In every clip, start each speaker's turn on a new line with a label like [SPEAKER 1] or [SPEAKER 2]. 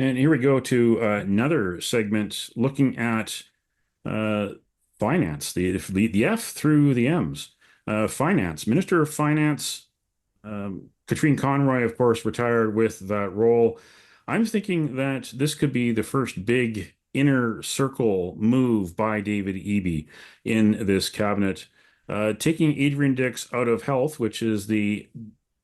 [SPEAKER 1] And here we go to another segment looking at uh, finance, the F through the M's. Finance, Minister of Finance, Katrine Conroy, of course, retired with that role. I'm thinking that this could be the first big inner circle move by David Eby in this cabinet, taking Adrian Dix out of health, which is the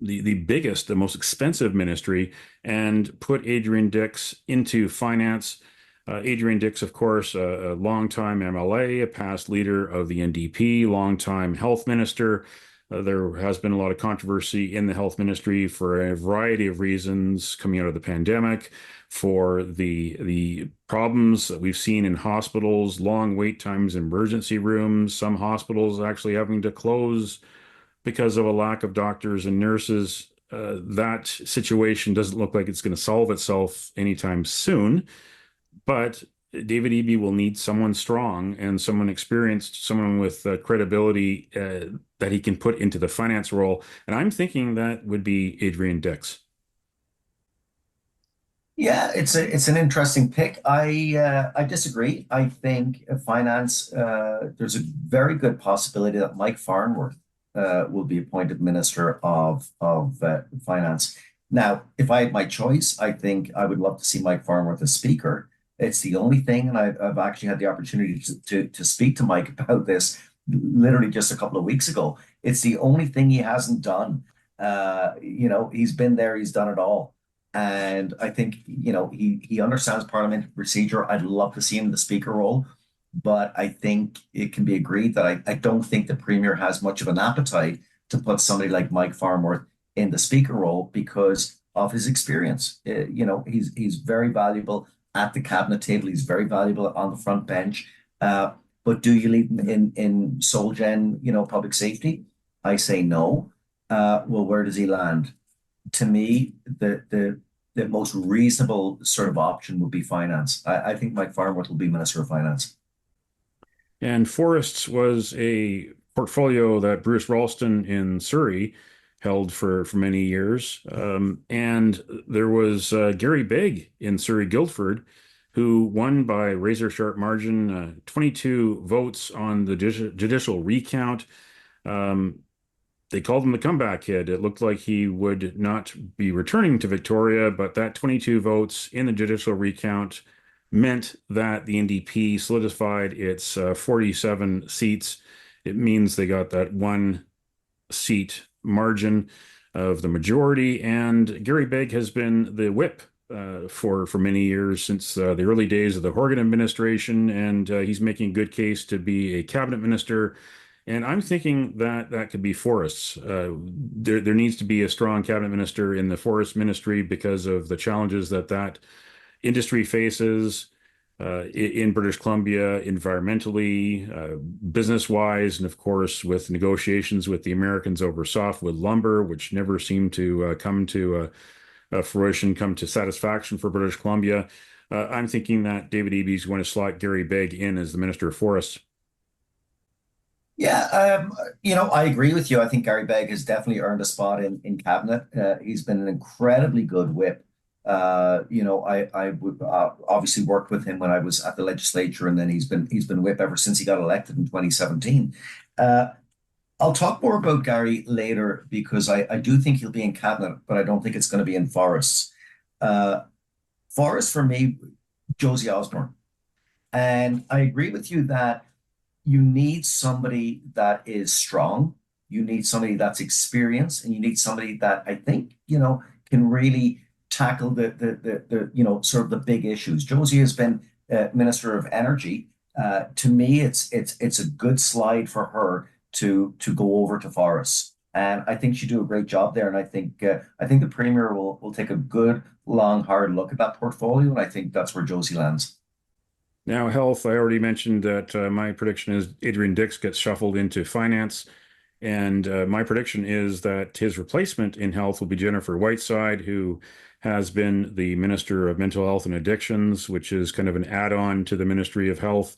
[SPEAKER 1] biggest, the most expensive ministry, and put Adrian Dix into finance. Adrian Dix, of course, a longtime MLA, a past leader of the NDP, longtime health minister. There has been a lot of controversy in the health ministry for a variety of reasons coming out of the pandemic, for the problems that we've seen in hospitals, long wait times in emergency rooms, some hospitals actually having to close because of a lack of doctors and nurses. That situation doesn't look like it's going to solve itself anytime soon. But David Eby will need someone strong and someone experienced, someone with credibility that he can put into the finance role. And I'm thinking that would be Adrian Dix.
[SPEAKER 2] Yeah, it's an interesting pick. I disagree. I think finance. There's a very good possibility that Mike Farnworth will be appointed Minister of Finance. Now, if I had my choice, I think I would love to see Mike Farnworth as Speaker. It's the only thing, and I've actually had the opportunity to speak to Mike about this literally just a couple of weeks ago. It's the only thing he hasn't done. He's been there, he's done it all. And I think, he understands parliamentary procedure. I'd love to see him in the speaker role, but I think it can be agreed that I don't think the premier has much of an appetite to put somebody like Mike Farnworth in the speaker role because of his experience. He's very valuable at the cabinet table. He's very valuable on the front bench. But do you leave him in sole gen, public safety? I say no. Well, where does he land? To me, the most reasonable sort of option would be finance. I think Mike Farnworth will be Minister of Finance.
[SPEAKER 1] And forests was a portfolio that Bruce Ralston in Surrey held for many years. And there was Gary Begg in Surrey Guildford, who won by razor sharp margin, 22 votes on the judicial recount. Um, they called him the comeback kid. It looked like he would not be returning to Victoria, but that 22 votes in the judicial recount meant that the NDP solidified its 47 seats. It means they got that one seat margin of the majority. And Gary Begg has been the whip for many years since the early days of the Horgan administration, and he's making a good case to be a cabinet minister. And I'm thinking that that could be forests. There needs to be a strong cabinet minister in the forest ministry because of the challenges that industry faces in British Columbia, environmentally, business-wise, and of course with negotiations with the Americans over softwood lumber, which never seemed to come to fruition, come to satisfaction for British Columbia. I'm thinking that David Eby is going to slot Gary Begg in as the Minister of Forests.
[SPEAKER 2] Yeah, I agree with you. I think Gary Begg has definitely earned a spot in cabinet. He's been an incredibly good whip. I would obviously worked with him when I was at the legislature, and then he's been whip ever since he got elected in 2017. Uh, I'll talk more about Gary later because I do think he'll be in cabinet, but I don't think it's going to be in forests. Uh, Forests for me, Josie Osborne. And I agree with you that you need somebody that is strong. You need somebody that's experienced, and you need somebody that I think, can really tackle the sort of the big issues. Josie has been Minister of Energy. To me, it's a good slide for her to go over to forests. And I think she do a great job there. And I think the Premier will take a good, long, hard look at that portfolio. And I think that's where Josie lands.
[SPEAKER 1] Now, health, I already mentioned that my prediction is Adrian Dix gets shuffled into finance. And my prediction is that his replacement in health will be Jennifer Whiteside, who has been the Minister of Mental Health and Addictions, which is kind of an add-on to the Ministry of Health.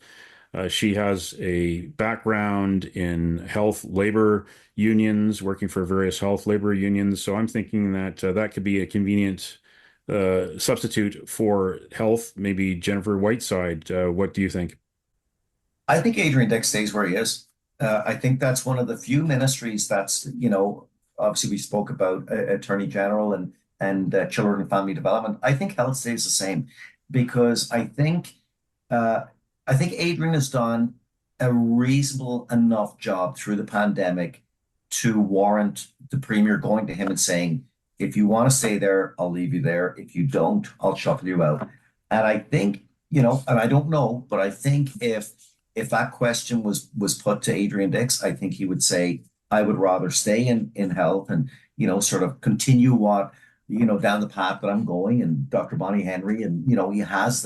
[SPEAKER 1] She has a background in health labor unions, working for various health labor unions. So I'm thinking that that could be a convenient substitute for health, maybe Jennifer Whiteside. What do you think?
[SPEAKER 2] I think Adrian Dick stays where he is. I think that's one of the few ministries that's, obviously we spoke about Attorney General and Children and Family Development. I think health stays the same because uh, I think Adrian has done a reasonable enough job through the pandemic to warrant the Premier going to him and saying, if you want to stay there, I'll leave you there. If you don't, I'll shuffle you out. And I think, and I don't know, but I think if that question was put to Adrian Dix, I think he would say, I would rather stay in health and, sort of continue what, down the path that I'm going. And Dr. Bonnie Henry, and, he has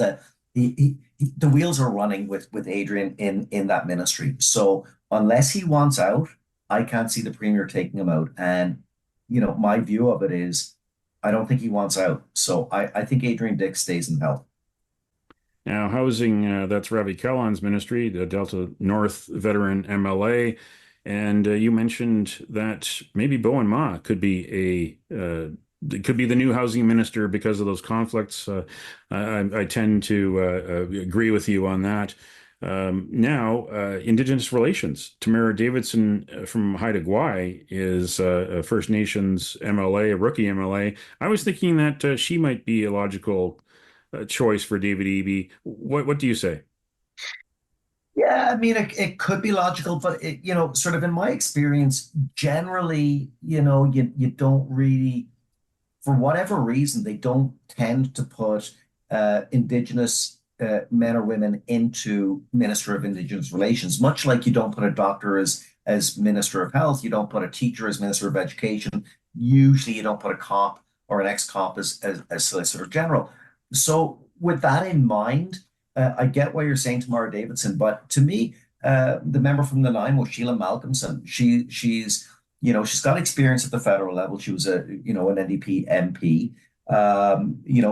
[SPEAKER 2] the wheels are running with Adrian in that ministry. So unless he wants out, I can't see the Premier taking him out. And, my view of it is I don't think he wants out. So I think Adrian Dix stays in health.
[SPEAKER 1] Now, housing, that's Ravi Kahlon's ministry, the Delta North veteran MLA. And you mentioned that maybe Bowen Ma could be could be the new housing minister because of those conflicts. I tend to agree with you on that. Now, Indigenous relations. Tamara Davidson from Haida Gwaii is a First Nations MLA, a rookie MLA. I was thinking that she might be a logical choice for David Eby. What do you say?
[SPEAKER 2] Yeah, I mean, it could be logical, but sort of in my experience, generally, you don't really, for whatever reason, they don't tend to put Indigenous men or women into Minister of Indigenous Relations, much like you don't put a doctor as Minister of Health, you don't put a teacher as Minister of Education. Usually, you don't put a cop or an ex-cop as Solicitor General. So, with that in mind, I get why you're saying Tamara Davidson, but to me, the member from the Nine, Sheila Malcolmson, she's got experience at the federal level. She was an NDP MP.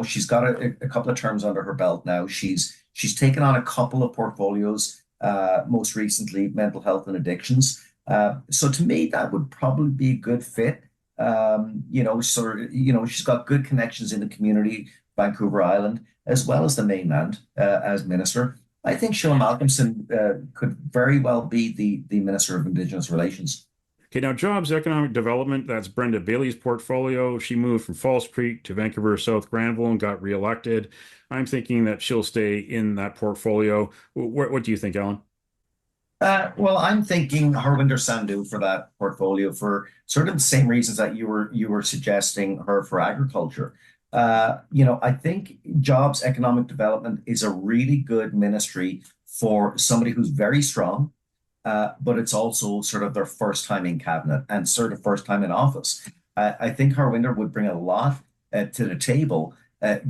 [SPEAKER 2] She's got a couple of terms under her belt now. She's taken on a couple of portfolios, most recently mental health and addictions. So to me, that would probably be a good fit. She's got good connections in the community, Vancouver Island, as well as the mainland as minister. I think Sheila Malcolmson could very well be the Minister of Indigenous Relations.
[SPEAKER 1] Okay, now jobs, economic development, that's Brenda Bailey's portfolio. She moved from Falls Creek to Vancouver South Granville and got reelected. I'm thinking that she'll stay in that portfolio. What do you think, Alan?
[SPEAKER 2] Well, I'm thinking Harwinder Sandhu for that portfolio for sort of the same reasons that you were suggesting her for agriculture. I think jobs, economic development is a really good ministry for somebody who's very strong, but it's also sort of their first time in cabinet and sort of first time in office. I think Harwinder would bring a lot to the table,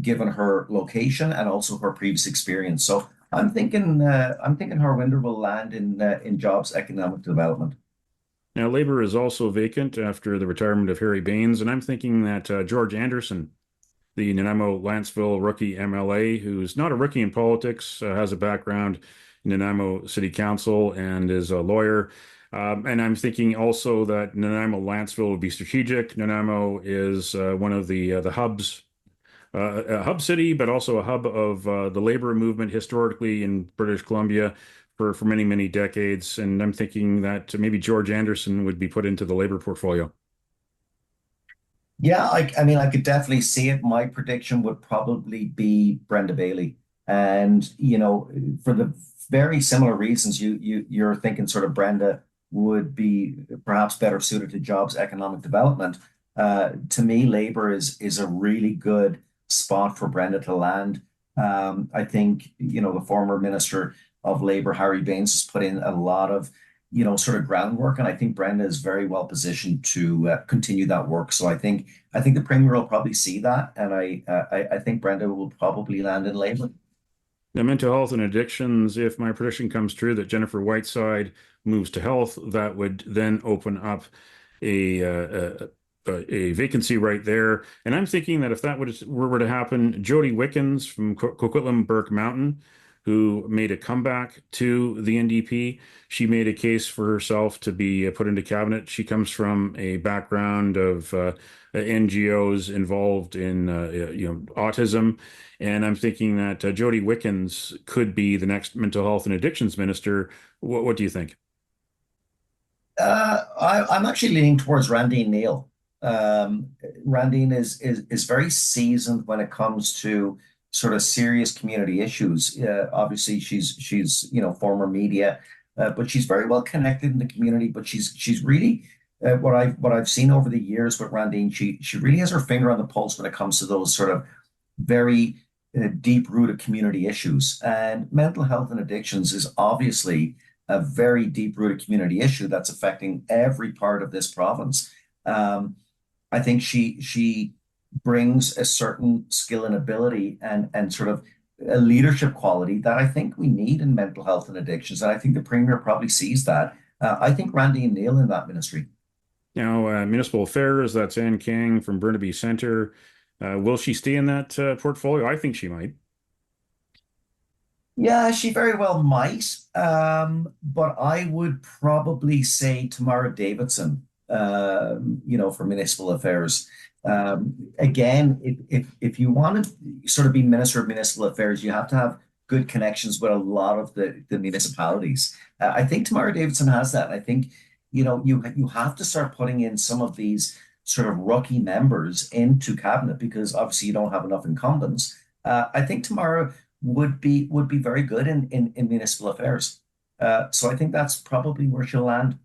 [SPEAKER 2] given her location and also her previous experience. So I'm thinking Harwinder will land in jobs, economic development.
[SPEAKER 1] Now, Labour is also vacant after the retirement of Harry Baines, and I'm thinking that George Anderson, the Nanaimo Lanceville rookie MLA, who's not a rookie in politics, has a background in Nanaimo City Council and is a lawyer. And I'm thinking also that Nanaimo Lanceville would be strategic. Nanaimo is one of the hubs, a hub city, but also a hub of the labor movement historically in British Columbia for many, many decades. And I'm thinking that maybe George Anderson would be put into the labor portfolio.
[SPEAKER 2] Yeah, I mean, I could definitely see it. My prediction would probably be Brenda Bailey, and for the very similar reasons you're thinking, sort of Brenda would be perhaps better suited to jobs, economic development. To me, Labour is a really good spot for Brenda to land. I think the former Minister of Labour, Harry Baines, has put in a lot of sort of groundwork. And I think Brenda is very well positioned to continue that work. So I think the Premier will probably see that, and I think Brenda will probably land in Labour.
[SPEAKER 1] Now, mental health and addictions, if my prediction comes true that Jennifer Whiteside moves to health, that would then open up a a vacancy right there. And I'm thinking that if that were to happen, Jody Wickens from Coquitlam Burke Mountain, who made a comeback to the NDP, she made a case for herself to be put into cabinet. She comes from a background of NGOs involved in autism. And I'm thinking that Jody Wickens could be the next mental health and addictions minister. What do you think?
[SPEAKER 2] I'm actually leaning towards Randine Neal. Um, Randine is very seasoned when it comes to sort of serious community issues. Obviously, she's former media, but she's very well connected in the community. But she's really what I've seen over the years with Randine. She really has her finger on the pulse when it comes to those sort of very deep-rooted community issues. And mental health and addictions is obviously a very deep-rooted community issue that's affecting every part of this province. Um, I think she brings a certain skill and ability and sort of a leadership quality that I think we need in mental health and addictions. And I think the Premier probably sees that. I think Randy and Neil in that ministry.
[SPEAKER 1] Now, Municipal Affairs, that's Ann King from Burnaby Centre. Will she stay in that portfolio? I think she might.
[SPEAKER 2] Yeah, she very well might. But I would probably say Tamara Davidson, for municipal affairs. Again, if you want to sort of be Minister of Municipal Affairs, you have to have good connections with a lot of the municipalities. I think Tamara Davidson has that. I think, you have to start putting in some of these sort of rookie members into cabinet because obviously you don't have enough incumbents. I think Tamara would be very good in municipal affairs. So I think that's probably where she'll land.